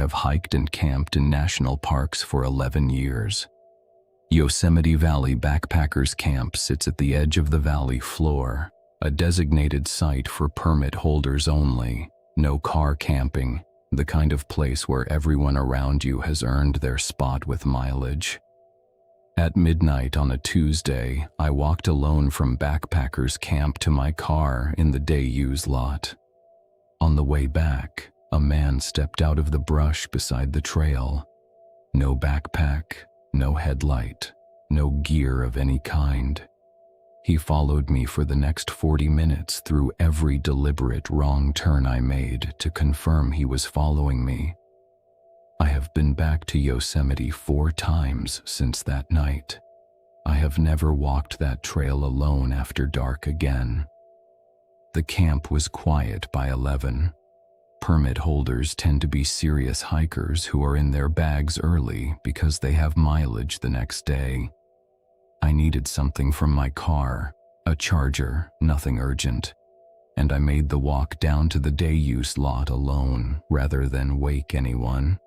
have hiked and camped in national parks for 11 years. Yosemite Valley Backpackers Camp sits at the edge of the valley floor, a designated site for permit holders only, no car camping, the kind of place where everyone around you has earned their spot with mileage. At midnight on a Tuesday, I walked alone from Backpackers Camp to my car in the day-use lot. On the way back, a man stepped out of the brush beside the trail. No backpack, no headlight, no gear of any kind. He followed me for the next 40 minutes through every deliberate wrong turn I made to confirm he was following me. I have been back to Yosemite 4 times since that night. I have never walked that trail alone after dark again. The camp was quiet by 11. Permit holders tend to be serious hikers who are in their bags early because they have mileage the next day. I needed something from my car, a charger, nothing urgent, and I made the walk down to the day-use lot alone rather than wake anyone.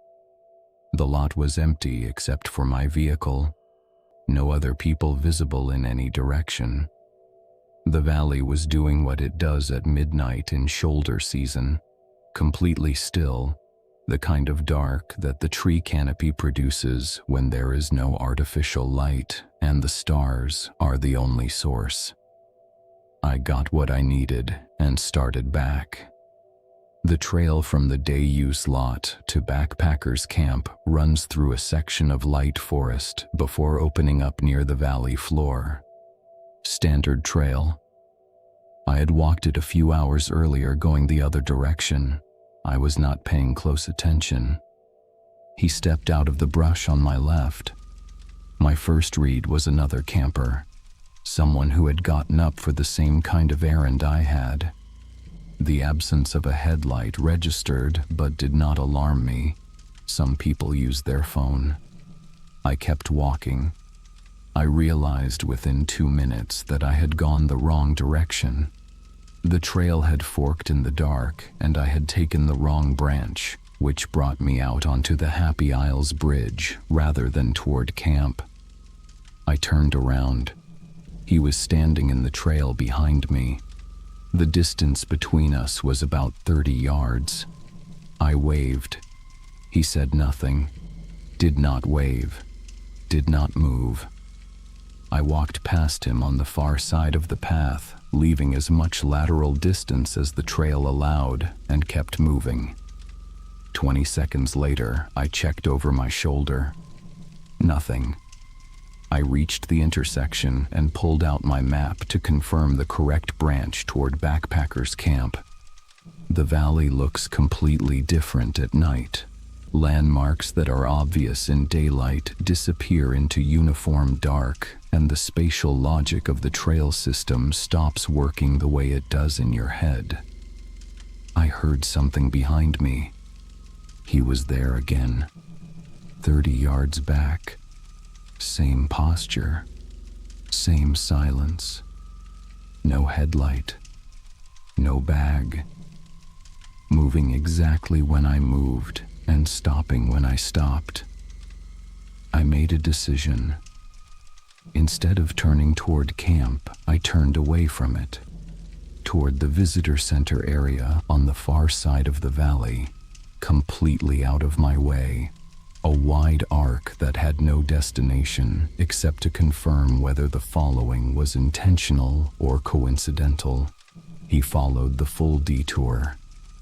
The lot was empty except for my vehicle. No other people visible in any direction. The valley was doing what it does at midnight in shoulder season, completely still, the kind of dark that the tree canopy produces when there is no artificial light and the stars are the only source. I got what I needed and started back. The trail from the day-use lot to Backpackers Camp runs through a section of light forest before opening up near the valley floor. Standard trail. I had walked it a few hours earlier going the other direction. I was not paying close attention. He stepped out of the brush on my left. My first read was another camper, someone who had gotten up for the same kind of errand I had. The absence of a headlight registered but did not alarm me. Some people use their phone. I kept walking. I realized within 2 minutes that I had gone the wrong direction. The trail had forked in the dark, and I had taken the wrong branch, which brought me out onto the Happy Isles Bridge rather than toward camp. I turned around. He was standing in the trail behind me. The distance between us was about 30 yards. I waved. He said nothing, did not wave, did not move. I walked past him on the far side of the path, leaving as much lateral distance as the trail allowed, and kept moving. 20 seconds later, I checked over my shoulder. Nothing. I reached the intersection and pulled out my map to confirm the correct branch toward Backpackers Camp. The valley looks completely different at night. Landmarks that are obvious in daylight disappear into uniform dark, and the spatial logic of the trail system stops working the way it does in your head. I heard something behind me. He was there again, 30 yards back. Same posture, same silence. No headlight, no bag. Moving exactly when I moved and stopping when I stopped. I made a decision. Instead of turning toward camp, I turned away from it, toward the visitor center area on the far side of the valley, completely out of my way. A wide arc that had no destination except to confirm whether the following was intentional or coincidental. He followed the full detour.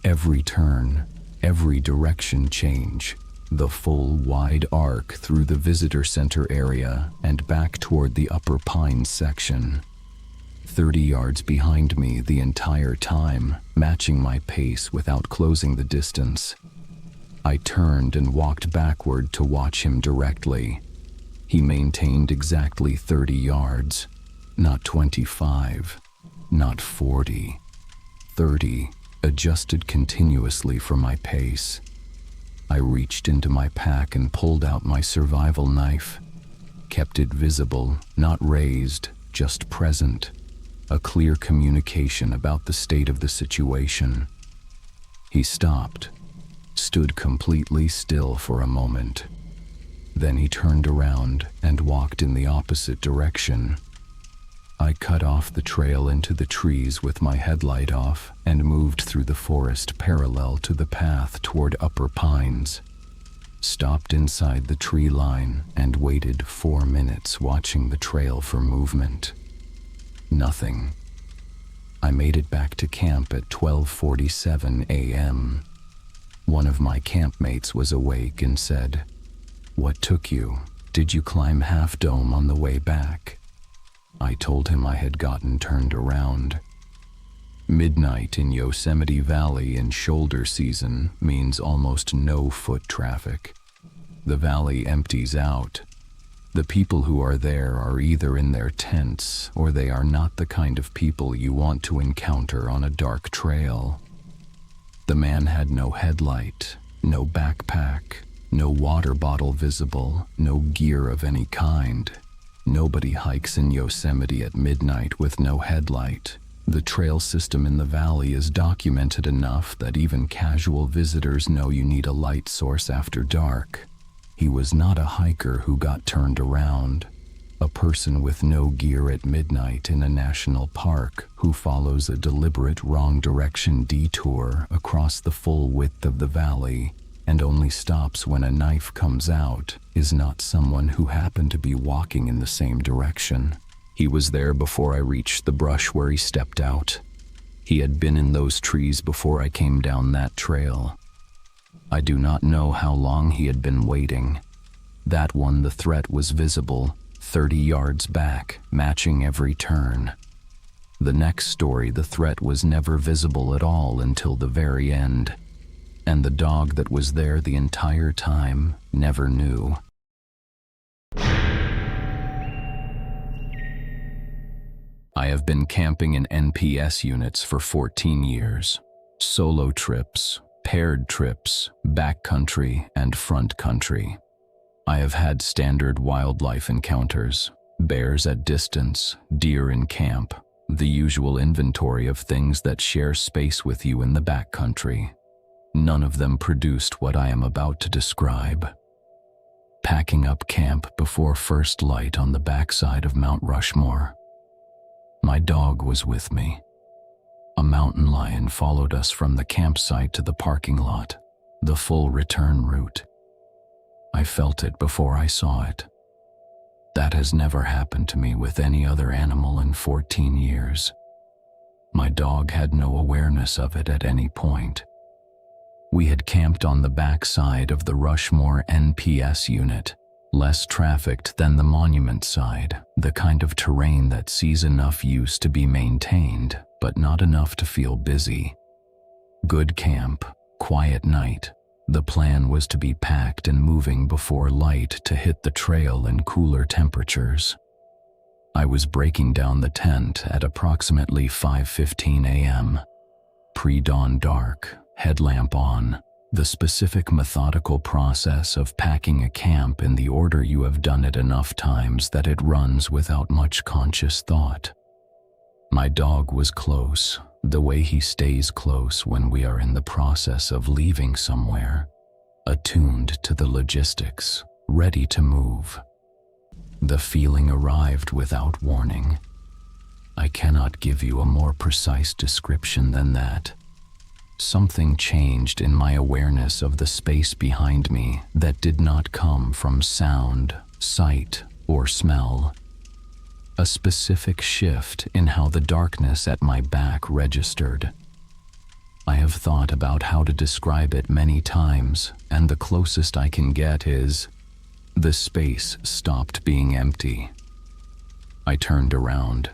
Every turn, every direction change, the full wide arc through the visitor center area and back toward the Upper Pines section. 30 yards behind me the entire time, matching my pace without closing the distance. I turned and walked backward to watch him directly. He maintained exactly 30 yards, not 25, not 40, 30, adjusted continuously for my pace. I reached into my pack and pulled out my survival knife, kept it visible, not raised, just present, a clear communication about the state of the situation. He stopped, stood completely still for a moment. Then he turned around and walked in the opposite direction. I cut off the trail into the trees with my headlight off and moved through the forest parallel to the path toward upper pines. Stopped inside the tree line and waited 4 minutes watching the trail for movement. Nothing. I made it back to camp at 12:47 a.m. One of my campmates was awake and said, "What took you? Did you climb Half Dome on the way back?" I told him I had gotten turned around. Midnight in Yosemite Valley in shoulder season means almost no foot traffic. The valley empties out. The people who are there are either in their tents or they are not the kind of people you want to encounter on a dark trail. The man had no headlight, no backpack, no water bottle visible, no gear of any kind. Nobody hikes in Yosemite at midnight with no headlight. The trail system in the valley is documented enough that even casual visitors know you need a light source after dark. He was not a hiker who got turned around, a person with no gear at midnight in a national park who follows a deliberate wrong direction detour across the full width of the valley and only stops when a knife comes out is not someone who happened to be walking in the same direction. He was there before I reached the brush where he stepped out. He had been in those trees before I came down that trail. I do not know how long he had been waiting. That one, the threat was visible, 30 yards back, matching every turn. The next story, the threat was never visible at all until the very end. And the dog that was there the entire time never knew. I have been camping in NPS units for 14 years. Solo trips, paired trips, backcountry, and front country. I have had standard wildlife encounters, bears at distance, deer in camp, the usual inventory of things that share space with you in the backcountry. None of them produced what I am about to describe. Packing up camp before first light on the backside of Mount Rushmore. My dog was with me. A mountain lion followed us from the campsite to the parking lot, the full return route. I felt it before I saw it. That has never happened to me with any other animal in 14 years. My dog had no awareness of it at any point. We had camped on the backside of the Rushmore NPS unit, less trafficked than the monument side, the kind of terrain that sees enough use to be maintained, but not enough to feel busy. Good camp, quiet night. The plan was to be packed and moving before light to hit the trail in cooler temperatures. I was breaking down the tent at approximately 5:15 a.m. Pre-dawn dark, headlamp on, the specific methodical process of packing a camp in the order you have done it enough times that it runs without much conscious thought. My dog was close, the way he stays close when we are in the process of leaving somewhere, attuned to the logistics, ready to move. The feeling arrived without warning. I cannot give you a more precise description than that. Something changed in my awareness of the space behind me that did not come from sound, sight, or smell. A specific shift in how the darkness at my back registered. I have thought about how to describe it many times, and the closest I can get is, the space stopped being empty. I turned around.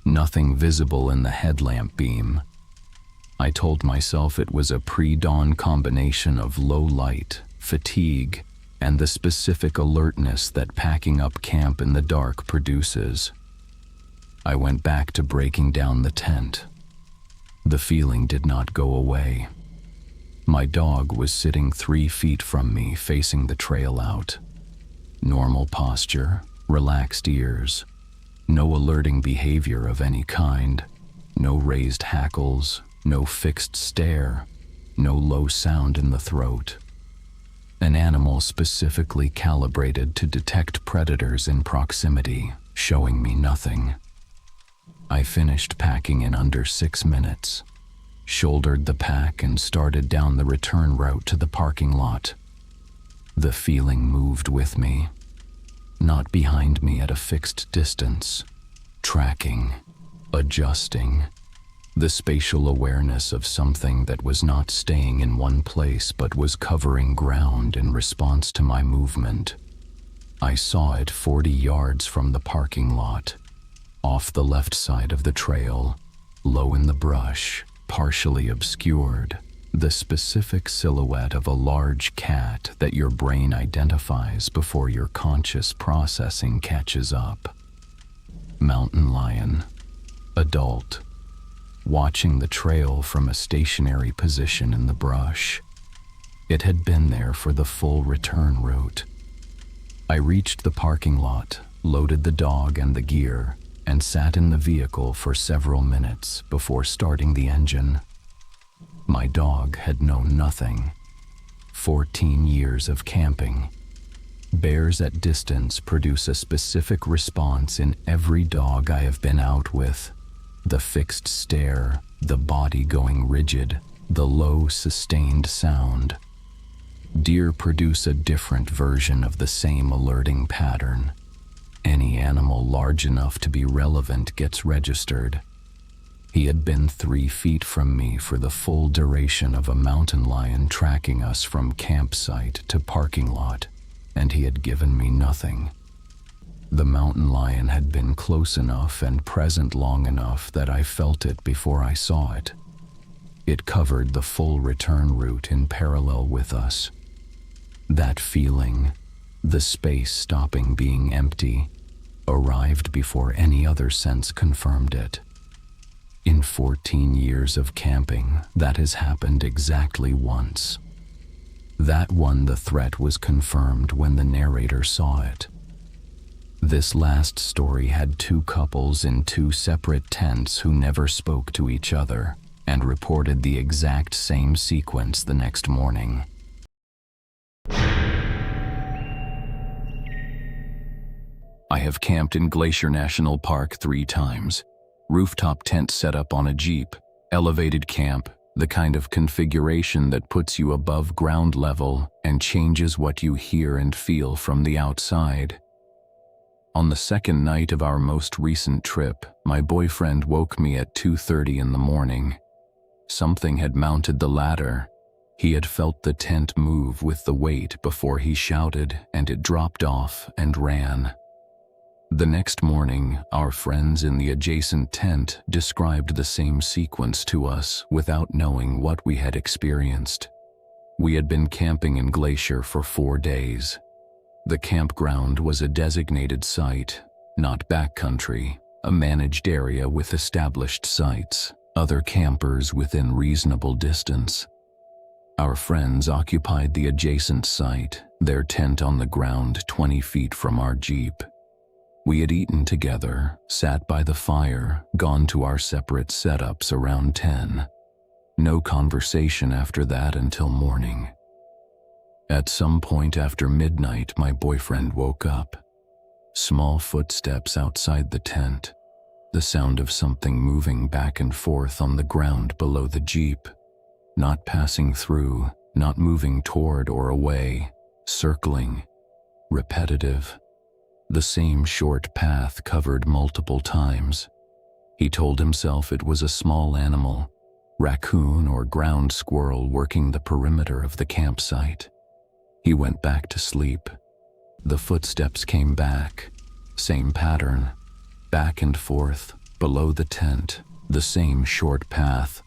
Nothing visible in the headlamp beam. I told myself it was a pre-dawn combination of low light, fatigue, and the specific alertness that packing up camp in the dark produces. I went back to breaking down the tent. The feeling did not go away. My dog was sitting 3 feet from me, facing the trail out. Normal posture, relaxed ears, no alerting behavior of any kind, no raised hackles, no fixed stare, no low sound in the throat. An animal specifically calibrated to detect predators in proximity, showing me nothing. I finished packing in under 6 minutes, shouldered the pack and started down the return route to the parking lot. The feeling moved with me, not behind me at a fixed distance, tracking, adjusting, the spatial awareness of something that was not staying in one place but was covering ground in response to my movement. I saw it 40 yards from the parking lot, off the left side of the trail, low in the brush, partially obscured, the specific silhouette of a large cat that your brain identifies before your conscious processing catches up. Mountain lion, adult, watching the trail from a stationary position in the brush. It had been there for the full return route. I reached the parking lot, loaded the dog and the gear, and sat in the vehicle for several minutes before starting the engine. My dog had known nothing. 14 years of camping. Bears at distance produce a specific response in every dog I have been out with. The fixed stare, the body going rigid, the low, sustained sound. Deer produce a different version of the same alerting pattern. Any animal large enough to be relevant gets registered. He had been 3 feet from me for the full duration of a mountain lion tracking us from campsite to parking lot, and he had given me nothing. The mountain lion had been close enough and present long enough that I felt it before I saw it. It covered the full return route in parallel with us. That feeling, the space stopping being empty, arrived before any other sense confirmed it. In 14 years of camping, that has happened exactly once. That one, the threat was confirmed when the narrator saw it. This last story had 2 couples in 2 separate tents who never spoke to each other and reported the exact same sequence the next morning. I have camped in Glacier National Park 3 times. Rooftop tent set up on a Jeep, elevated camp, the kind of configuration that puts you above ground level and changes what you hear and feel from the outside. On the second night of our most recent trip, my boyfriend woke me at 2:30 in the morning. Something had mounted the ladder. He had felt the tent move with the weight before he shouted, and it dropped off and ran. The next morning, our friends in the adjacent tent described the same sequence to us without knowing what we had experienced. We had been camping in Glacier for 4 days. The campground was a designated site, not backcountry, a managed area with established sites, other campers within reasonable distance. Our friends occupied the adjacent site, their tent on the ground 20 feet from our Jeep. We had eaten together, sat by the fire, gone to our separate setups around 10. No conversation after that until morning. At some point after midnight, my boyfriend woke up. Small footsteps outside the tent, the sound of something moving back and forth on the ground below the Jeep, not passing through, not moving toward or away, circling, repetitive. The same short path covered multiple times. He told himself it was a small animal, raccoon or ground squirrel working the perimeter of the campsite. He went back to sleep. The footsteps came back, same pattern, back and forth, below the tent, the same short path.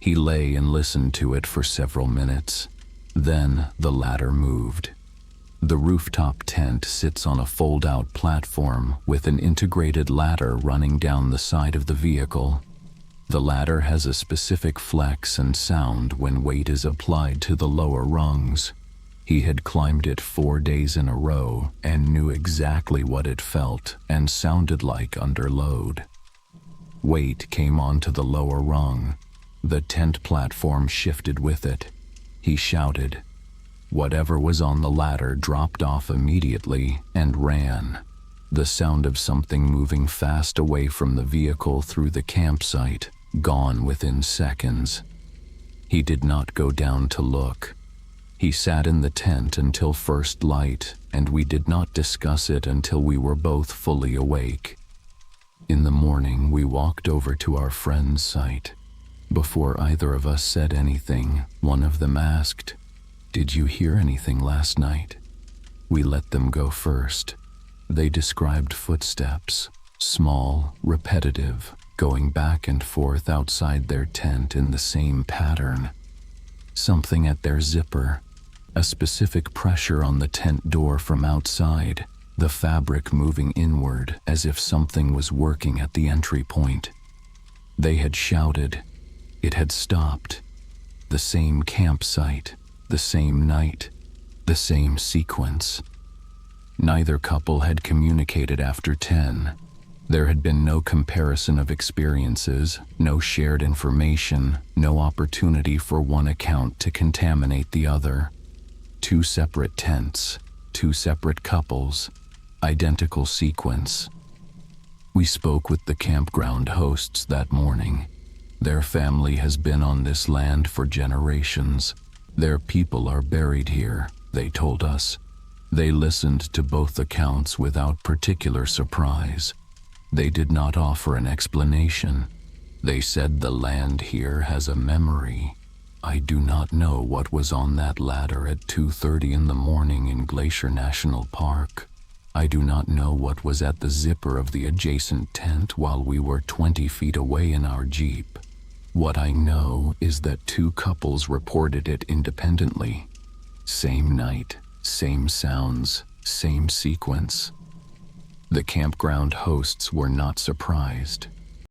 He lay and listened to it for several minutes. Then the ladder moved. The rooftop tent sits on a fold-out platform with an integrated ladder running down the side of the vehicle. The ladder has a specific flex and sound when weight is applied to the lower rungs. He had climbed it 4 days in a row and knew exactly what it felt and sounded like under load. Weight came onto the lower rung. The tent platform shifted with it. He shouted. Whatever was on the ladder dropped off immediately and ran. The sound of something moving fast away from the vehicle through the campsite, gone within seconds. He did not go down to look. He sat in the tent until first light, and we did not discuss it until we were both fully awake. In the morning, we walked over to our friend's site. Before either of us said anything, one of them asked, "Did you hear anything last night?" We let them go first. They described footsteps, small, repetitive, going back and forth outside their tent in the same pattern. Something at their zipper, a specific pressure on the tent door from outside, the fabric moving inward as if something was working at the entry point. They had shouted. It had stopped. The same campsite, the same night, the same sequence. Neither couple had communicated after 10. There had been no comparison of experiences, no shared information, no opportunity for one account to contaminate the other. 2 separate tents, 2 separate couples, identical sequence. We spoke with the campground hosts that morning. Their family has been on this land for generations. Their people are buried here, they told us. They listened to both accounts without particular surprise. They did not offer an explanation. They said the land here has a memory. I do not know what was on that ladder at 2:30 in the morning in Glacier National Park. I do not know what was at the zipper of the adjacent tent while we were 20 feet away in our Jeep. What I know is that 2 couples reported it independently. Same night, same sounds, same sequence. The campground hosts were not surprised.